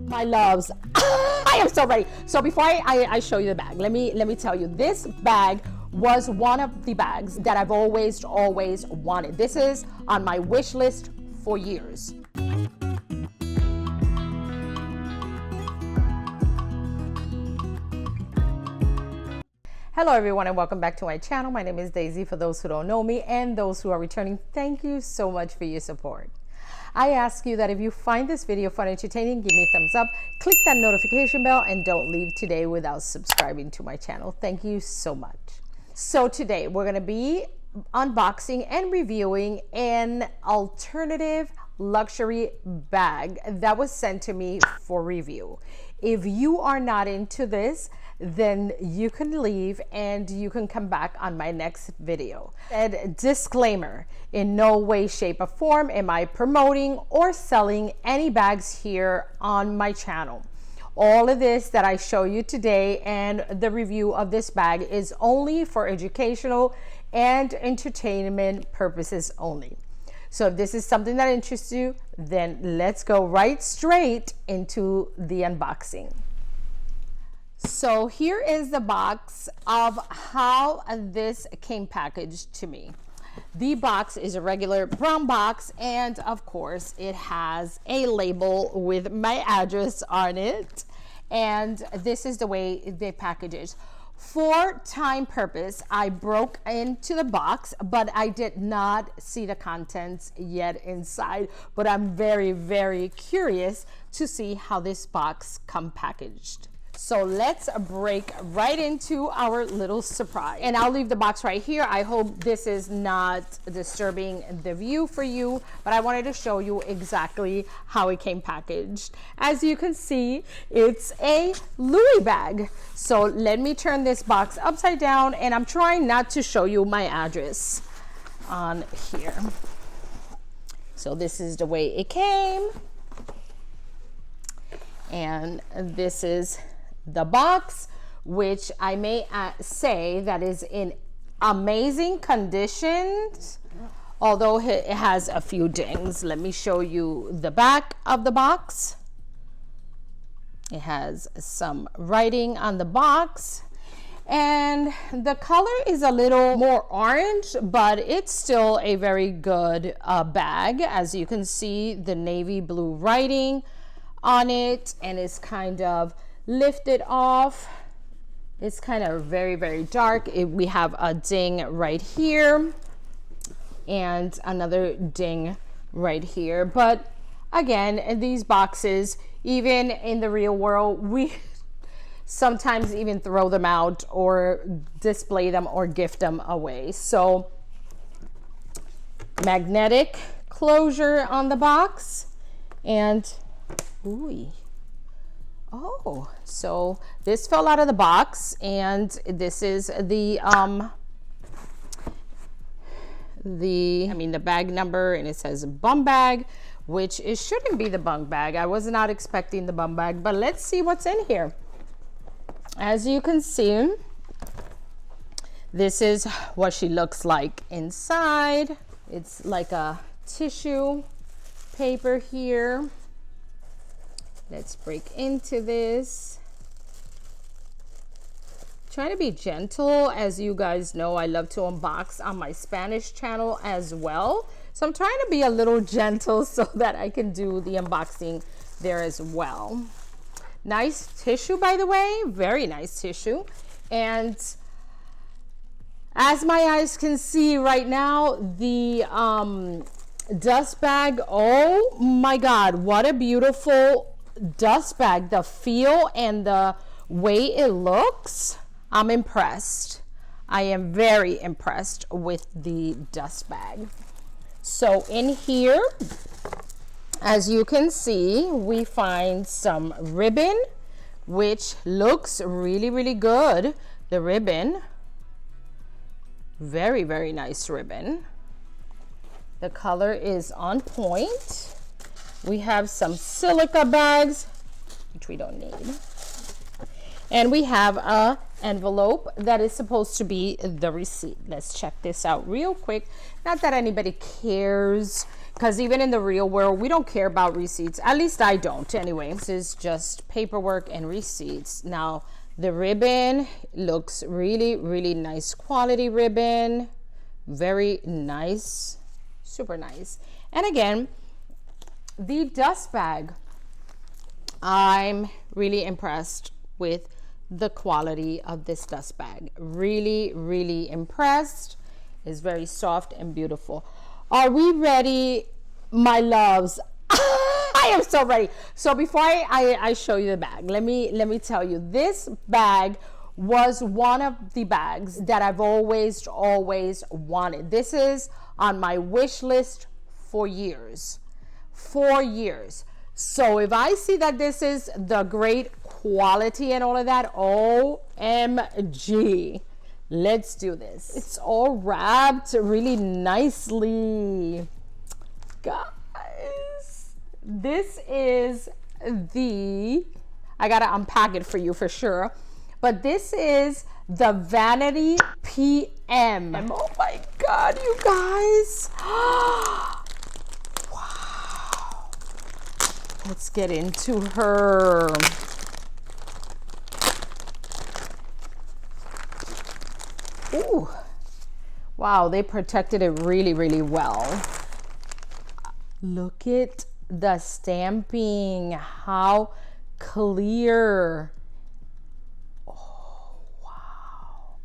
My loves, I am so ready. So before I show you the bag, let me tell you, this bag was one of the bags that I've always wanted. This is on my wish list for years. Hello everyone and welcome back to my channel. My name is Daisy, for those who don't know me, and those who are returning, thank you so much for your support. I ask you that if you find this video fun and entertaining, give me a thumbs up, click that notification bell, and don't leave today without subscribing to my channel. Thank you so much. So today we're going to be unboxing and reviewing an alternative luxury bag that was sent to me for review. If you are not into this, then you can leave and you can come back on my next video. And disclaimer, in no way, shape, or form am I promoting or selling any bags here on my channel. All of this that I show you today and the review of this bag is only for educational and entertainment purposes only. So if this is something that interests you, then let's go right straight into the unboxing. So here is the box of how this came packaged to me. The box is a regular brown box, and of course it has a label with my address on it, and this is the way they package it. For time purpose, I broke into the box, but I did not see the contents yet inside, but I'm very, very curious to see how this box come packaged. So let's break right into our little surprise. And I'll leave the box right here. I hope this is not disturbing the view for you, but I wanted to show you exactly how it came packaged. As you can see, it's a Louis bag. So let me turn this box upside down, and I'm trying not to show you my address on here. So this is the way it came. And this is the box, which I may say that is in amazing conditions, although it has a few dings. Let me show you the back of the box. It has some writing on the box, and the color is a little more orange, but it's still a very good bag. As you can see, the navy blue writing on it, and it's kind of lifted off. It's kind of very, very dark. We have a ding right here and another ding right here. But again, these boxes, even in the real world, we sometimes even throw them out or display them or gift them away. So magnetic closure on the box, and ooh. Oh, so this fell out of the box, and this is the bag number, and it says bum bag, which it shouldn't be the bum bag. I was not expecting the bum bag, but let's see what's in here. As you can see, this is what she looks like inside. It's like a tissue paper here. Let's break into this. Trying to be gentle. As you guys know, I love to unbox on my Spanish channel as well. So I'm trying to be a little gentle so that I can do the unboxing there as well. Nice tissue, by the way, very nice tissue. And as my eyes can see right now, the dust bag, oh my God, what a beautiful dust bag. The feel and the way it looks, I'm impressed. I am very impressed with the dust bag. So in here, as you can see, we find some ribbon, which looks really, really good. The ribbon, very, very nice ribbon. The color is on point. We have some silica bags, which we don't need. And we have a envelope that is supposed to be the receipt. Let's check this out real quick. Not that anybody cares because even in the real world, we don't care about receipts. At least I don't anyway. This is just paperwork and receipts. Now, the ribbon looks really, really nice quality ribbon. Very nice, super nice. And again, the dust bag, I'm really impressed with the quality of this dust bag. Really, really impressed. It's very soft and beautiful. Are we ready, my loves? I am so ready. So before I show you the bag, let me tell you, this bag was one of the bags that I've always wanted. This is on my wish list for years. So if I see that this is the great quality and all of that, OMG, let's do this. It's all wrapped really nicely. Guys, this is I gotta unpack it for you for sure, but this is the Vanity PM. Oh my God, you guys. Wow. Let's get into her. Ooh. Wow, they protected it really, really well. Look at the stamping, how clear. Oh, wow.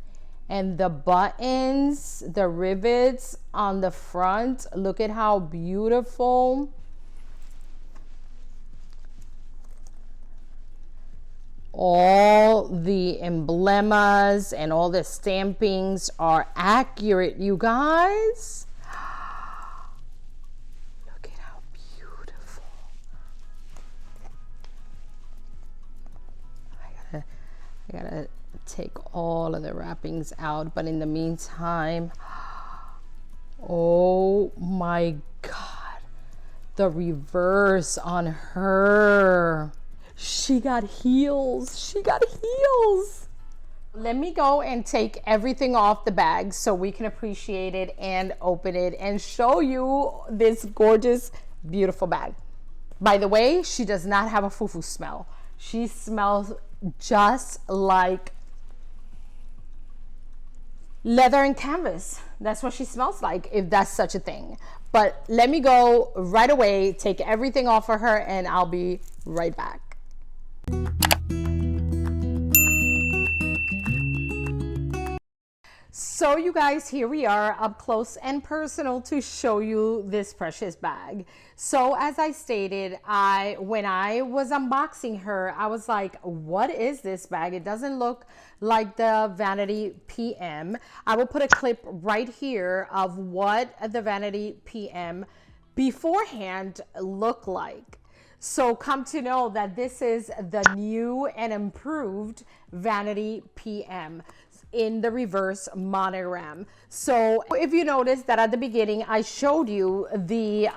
And the buttons, the rivets on the front, look at how beautiful. All the emblemas and all the stampings are accurate, you guys. Look at how beautiful. I gotta take all of the wrappings out, but in the meantime, oh my God, the reverse on her. She got heels. She got heels. Let me go and take everything off the bag so we can appreciate it and open it and show you this gorgeous, beautiful bag. By the way, she does not have a fufu smell. She smells just like leather and canvas. That's what she smells like, if that's such a thing. But let me go right away, take everything off of her, and I'll be right back. So you guys, here we are up close and personal to show you this precious bag. So as I stated, when I was unboxing her, I was like, what is this bag? It doesn't look like the Vanity PM. I will put a clip right here of what the Vanity PM beforehand looked like. So come to know that this is the new and improved Vanity PM in the reverse monogram. So if you notice that at the beginning I showed you the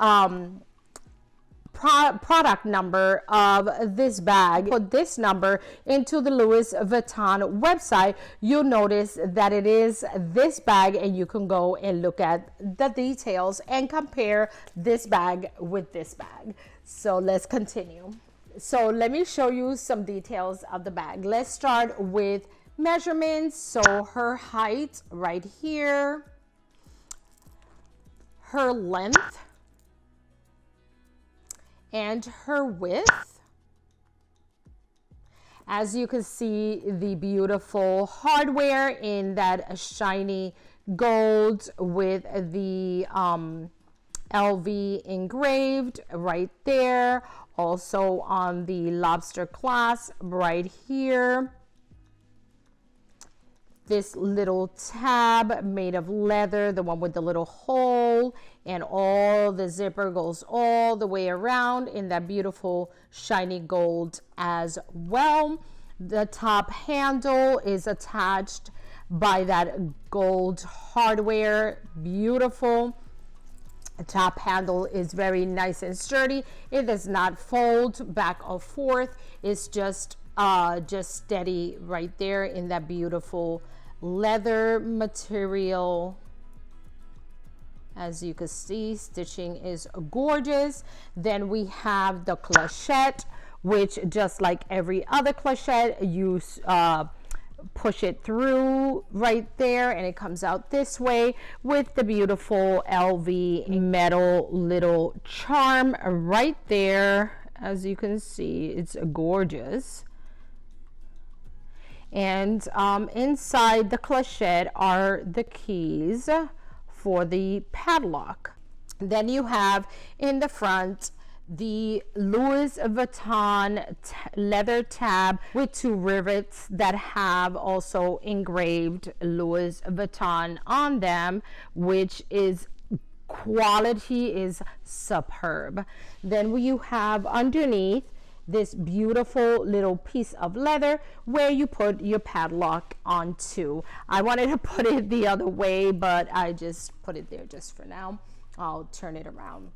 product number of this bag, put this number into the Louis Vuitton website, you'll notice that it is this bag, and you can go and look at the details and compare this bag with this bag. So let's continue. So let me show you some details of the bag. Let's start with measurements. So her height right here, her length, and her width. As you can see, the beautiful hardware in that shiny gold with the LV engraved right there. Also on the lobster clasp right here. This little tab made of leather, the one with the little hole, and all the zipper goes all the way around in that beautiful shiny gold as well. The top handle is attached by that gold hardware. Beautiful. The top handle is very nice and sturdy. It does not fold back or forth. It's just steady right there in that beautiful leather material. As you can see, stitching is gorgeous. Then we have the clochette, which just like every other clochette, you push it through right there and it comes out this way with the beautiful LV metal little charm right there. As you can see, it's gorgeous. And inside the clochette are the keys for the padlock. Then you have in the front the Louis Vuitton leather tab with 2 rivets that have also engraved Louis Vuitton on them, which is quality is superb. Then you have underneath this beautiful little piece of leather where you put your padlock onto. I wanted to put it the other way, but I just put it there just for now. I'll turn it around.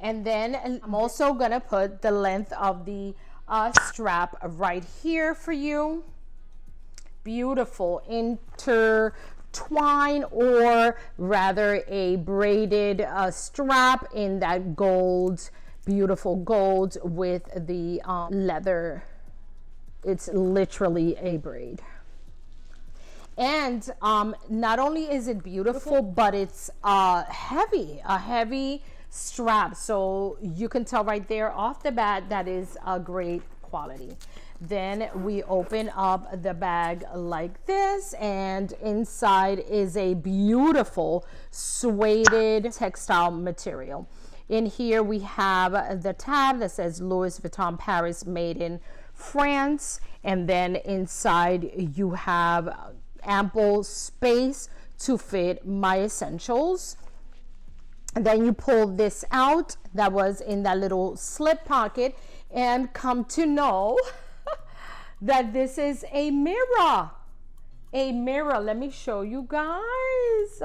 And then I'm also gonna put the length of the strap right here for you. Beautiful intertwine, or rather a braided strap in that gold, beautiful gold with the leather. It's literally a braid. And not only is it beautiful, but it's a heavy strap, so you can tell right there off the bat that is a great quality. Then we open up the bag like this, and inside is a beautiful suede textile material. In here we have the tab that says Louis Vuitton Paris, made in France, and then inside you have ample space to fit my essentials. And then you pull this out that was in that little slip pocket, and come to know that this is a mirror. A mirror. Let me show you guys.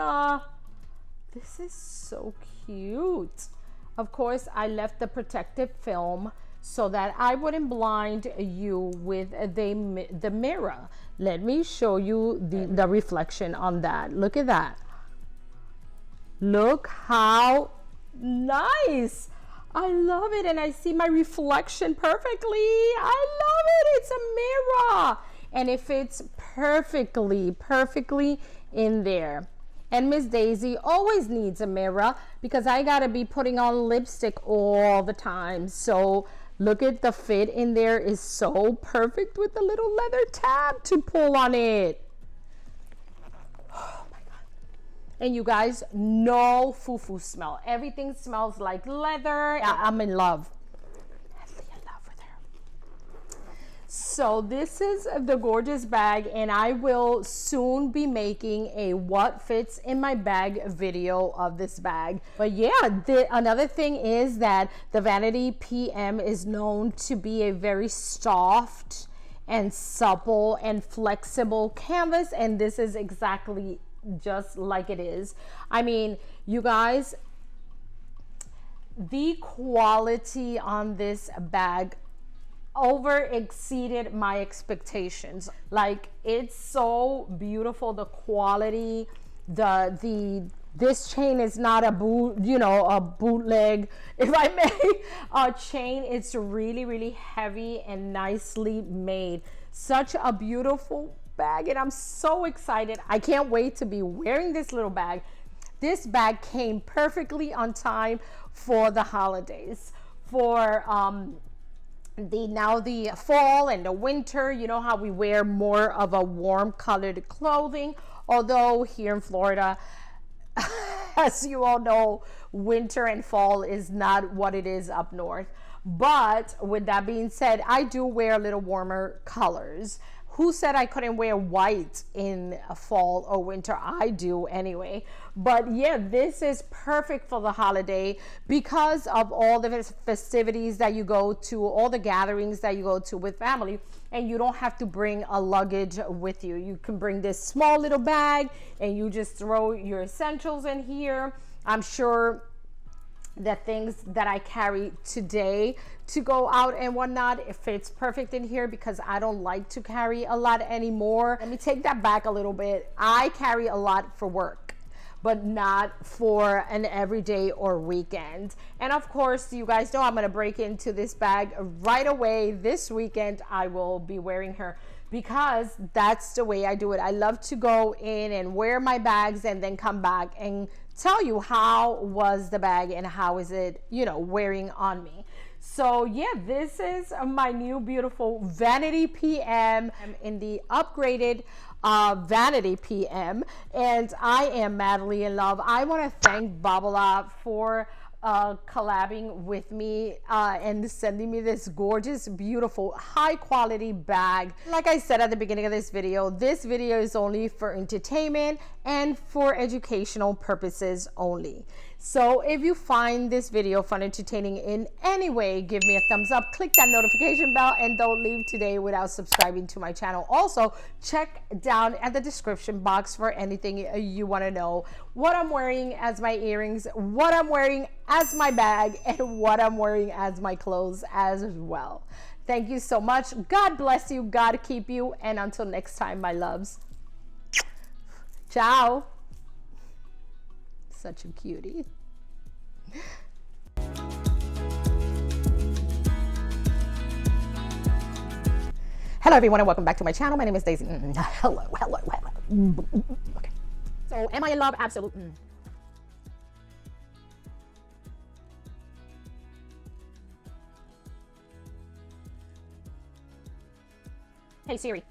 This is so cute. Of course, I left the protective film so that I wouldn't blind you with the mirror. Let me show you the reflection on that. Look at that. Look how nice. I love it, and I see my reflection perfectly. I love it. It's a mirror, and it fits perfectly in there. And Miss Daisy always needs a mirror because I gotta be putting on lipstick all the time. So look at the fit in there is so perfect with the little leather tab to pull on it. And you guys, no foo-foo smell. Everything smells like leather. I'm in love. Madly in love with her. So this is the gorgeous bag, and I will soon be making a what fits in my bag video of this bag. But yeah, another thing is that the Vanity PM is known to be a very soft and supple and flexible canvas, and this is exactly just like it is. I mean, you guys, the quality on this bag over exceeded my expectations. Like, it's so beautiful. The quality, this chain is not a bootleg, if I may, chain. It's really heavy and nicely made. Such a beautiful bag, and I'm so excited. I can't wait to be wearing this little bag. This bag came perfectly on time for the holidays, for the fall and the winter. You know how we wear more of a warm colored clothing, although here in Florida, as you all know, winter and fall is not what it is up north. But with that being said, I do wear a little warmer colors. Who said I couldn't wear white in fall or winter? I do anyway. But yeah, this is perfect for the holiday because of all the festivities that you go to, all the gatherings that you go to with family, and you don't have to bring a luggage with you. You can bring this small little bag and you just throw your essentials in here. I'm sure the things that I carry today to go out and whatnot, it fits perfect in here because I don't like to carry a lot anymore. Let me take that back a little bit. I carry a lot for work, but not for an everyday or weekend. And of course, you guys know I'm going to break into this bag right away. This weekend, I will be wearing her because that's the way I do it. I love to go in and wear my bags and then come back and tell you how was the bag and how is it, you know, wearing on me. So yeah, this is my new beautiful Vanity PM in the upgraded Vanity PM, and I am madly in love. I want to thank Babala for collabing with me and sending me this gorgeous, beautiful, high quality bag. Like I said at the beginning of this video is only for entertainment and for educational purposes only. So if you find this video fun, entertaining in any way, give me a thumbs up, click that notification bell, and don't leave today without subscribing to my channel. Also, check down at the description box for anything you want to know. What I'm wearing as my earrings, what I'm wearing as my bag, and what I'm wearing as my clothes as well. Thank you so much. God bless you. God keep you. And until next time, my loves. Ciao. Such a cutie. Hello everyone and welcome back to my channel. My name is Daisy. Hello. Okay. So am I in love? Absolutely. Hey Siri.